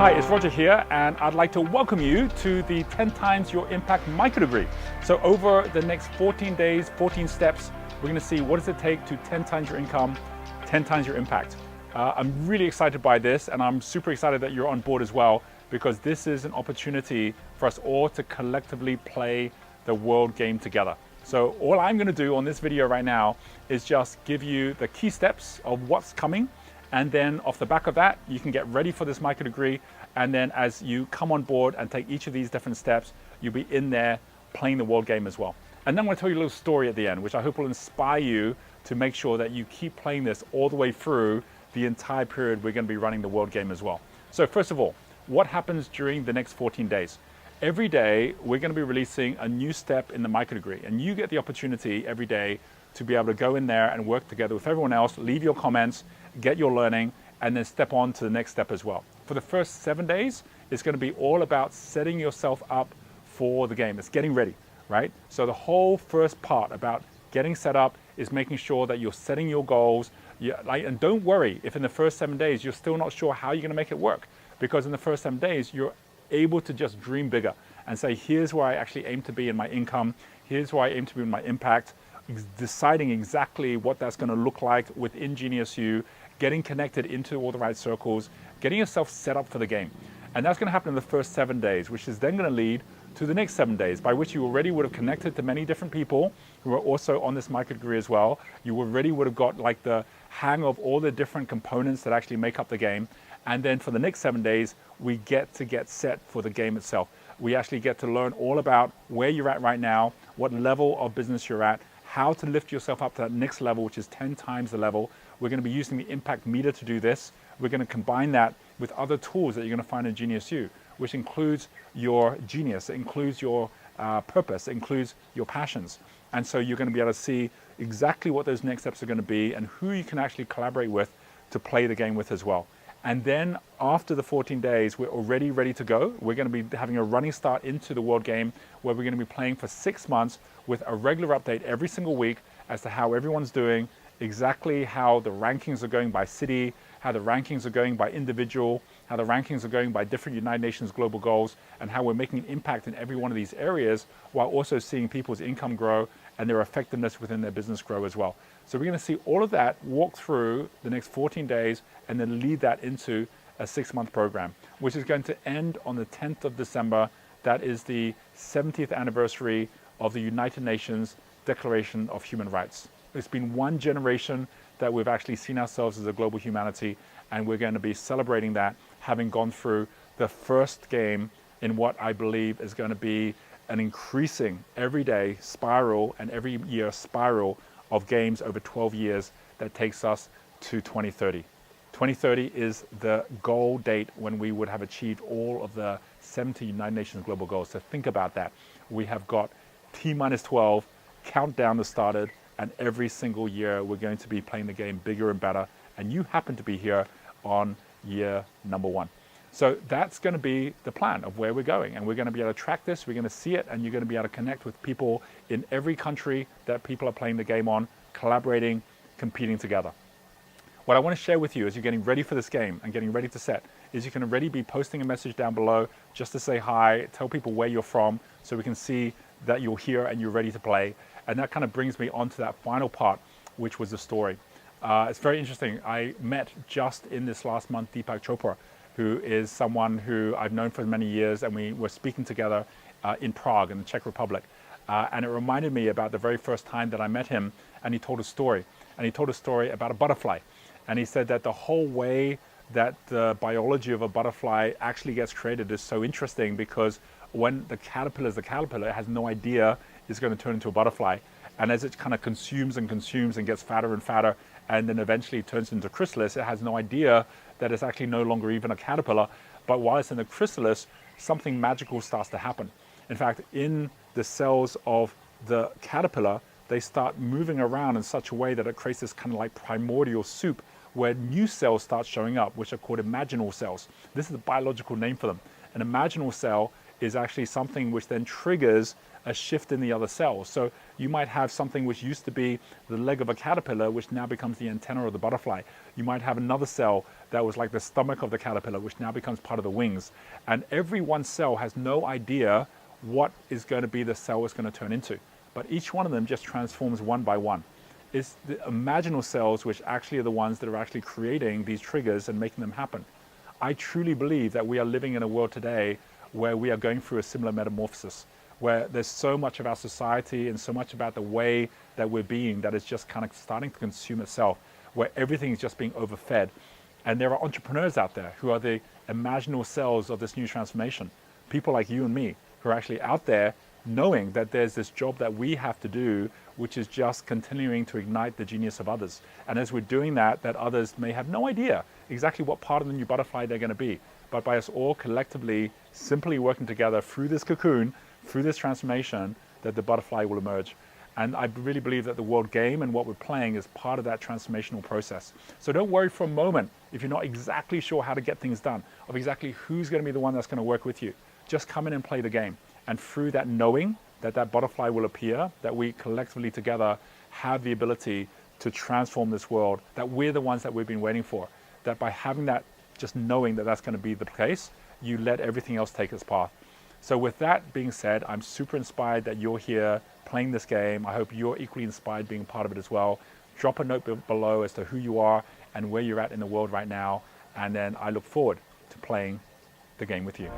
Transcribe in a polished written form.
Hi, it's Roger here, and I'd like to welcome you to the 10 times your impact microdegree. So over the next 14 days, 14 steps, we're gonna see what does it take to 10 times your income, 10 times your impact. I'm really excited by this, and I'm super excited that you're on board as well, because this is an opportunity for us all to collectively play the world game together. So all I'm gonna do on this video right now is just give you the key steps of what's coming. And then off the back of that, you can get ready for this microdegree. And then as you come on board and take each of these different steps, you'll be in there playing the world game as well. And then I'm going to tell you a little story at the end, which I hope will inspire you to make sure that you keep playing this all the way through the entire period we're going to be running the world game as well. So first of all, what happens during the next 14 days? Every day, we're going to be releasing a new step in the microdegree. And you get the opportunity every day to be able to go in there and work together with everyone else, leave your comments, get your learning, and then step on to the next step as well. For the first 7 days, it's going to be all about setting yourself up for the game. It's getting ready, right? So the whole first part about getting set up is making sure that you're setting your goals. And don't worry if in the first 7 days you're still not sure how you're going to make it work, because in the first 7 days you're able to just dream bigger and say, here's where I actually aim to be in my income, here's where I aim to be in my impact, deciding exactly what that's going to look like within GeniusU, getting connected into all the right circles, getting yourself set up for the game. And that's going to happen in the first 7 days, which is then going to lead to the next 7 days, by which you already would have connected to many different people who are also on this microdegree as well. You already would have got like the hang of all the different components that actually make up the game. And then for the next 7 days, we get set for the game itself. We actually get to learn all about where you're at right now, what level of business you're at, how to lift yourself up to that next level, which is 10 times the level. We're going to be using the impact meter to do this. We're going to combine that with other tools that you're going to find in GeniusU, which includes your genius, it includes your purpose, it includes your passions. And so you're going to be able to see exactly what those next steps are going to be and who you can actually collaborate with to play the game with as well. And then after the 14 days, we're already ready to go. We're going to be having a running start into the world game, where we're going to be playing for 6 months with a regular update every single week as to how everyone's doing, exactly how the rankings are going by city, how the rankings are going by individual, how the rankings are going by different United Nations global goals, and how we're making an impact in every one of these areas, while also seeing people's income grow and their effectiveness within their business grow as well. So we're going to see all of that walk through the next 14 days and then lead that into a 6-month program, which is going to end on the 10th of December. That is the 70th anniversary of the United Nations Declaration of Human Rights. It's been one generation that we've actually seen ourselves as a global humanity, and we're going to be celebrating that, having gone through the first game in what I believe is going to be an increasing everyday spiral and every year spiral of games over 12 years that takes us to 2030. 2030 is the goal date when we would have achieved all of the 70 United Nations global goals. So think about that. We have got T-12, countdown has started, and every single year we're going to be playing the game bigger and better. And you happen to be here on year number 1. So that's going to be the plan of where we're going. And we're going to be able to track this, we're going to see it, and you're going to be able to connect with people in every country that people are playing the game on, collaborating, competing together. What I want to share with you as you're getting ready for this game and getting ready to set is you can already be posting a message down below just to say hi, tell people where you're from so we can see that you're here and you're ready to play. And that kind of brings me on to that final part, which was the story. It's very interesting. I met just in this last month Deepak Chopra, who is someone who I've known for many years, and we were speaking together in Prague in the Czech Republic. And it reminded me about the very first time that I met him, and he told a story. And he told a story about a butterfly. And he said that the whole way that the biology of a butterfly actually gets created is so interesting, because when the caterpillar is the caterpillar, it has no idea it's going to turn into a butterfly. And as it kind of consumes and consumes and gets fatter and fatter, and then eventually turns into chrysalis, it has no idea that it's actually no longer even a caterpillar. But while it's in the chrysalis, something magical starts to happen. In fact, in the cells of the caterpillar, they start moving around in such a way that it creates this kind of like primordial soup where new cells start showing up, which are called imaginal cells. This is the biological name for them. An imaginal cell is actually something which then triggers a shift in the other cells. So you might have something which used to be the leg of a caterpillar, which now becomes the antenna of the butterfly. You might have another cell that was like the stomach of the caterpillar, which now becomes part of the wings. And every one cell has no idea what is going to be the cell it's going to turn into. But each one of them just transforms one by one. It's the imaginal cells which actually are the ones that are actually creating these triggers and making them happen. I truly believe that we are living in a world today where we are going through a similar metamorphosis, where there's so much of our society and so much about the way that we're being that is just kind of starting to consume itself, where everything is just being overfed. And there are entrepreneurs out there who are the imaginal cells of this new transformation. People like you and me who are actually out there knowing that there's this job that we have to do, which is just continuing to ignite the genius of others. And as we're doing that, that others may have no idea exactly what part of the new butterfly they're going to be. But by us all collectively, simply working together through this cocoon, through this transformation, that the butterfly will emerge. And I really believe that the world game and what we're playing is part of that transformational process. So don't worry for a moment if you're not exactly sure how to get things done, of exactly who's going to be the one that's going to work with you. Just come in and play the game. And through that knowing that that butterfly will appear, that we collectively together have the ability to transform this world, that we're the ones that we've been waiting for, that by having that, just knowing that that's going to be the case, you let everything else take its path. So with that being said, I'm super inspired that you're here playing this game. I hope you're equally inspired being part of it as well. Drop a note below as to who you are and where you're at in the world right now. And then I look forward to playing the game with you.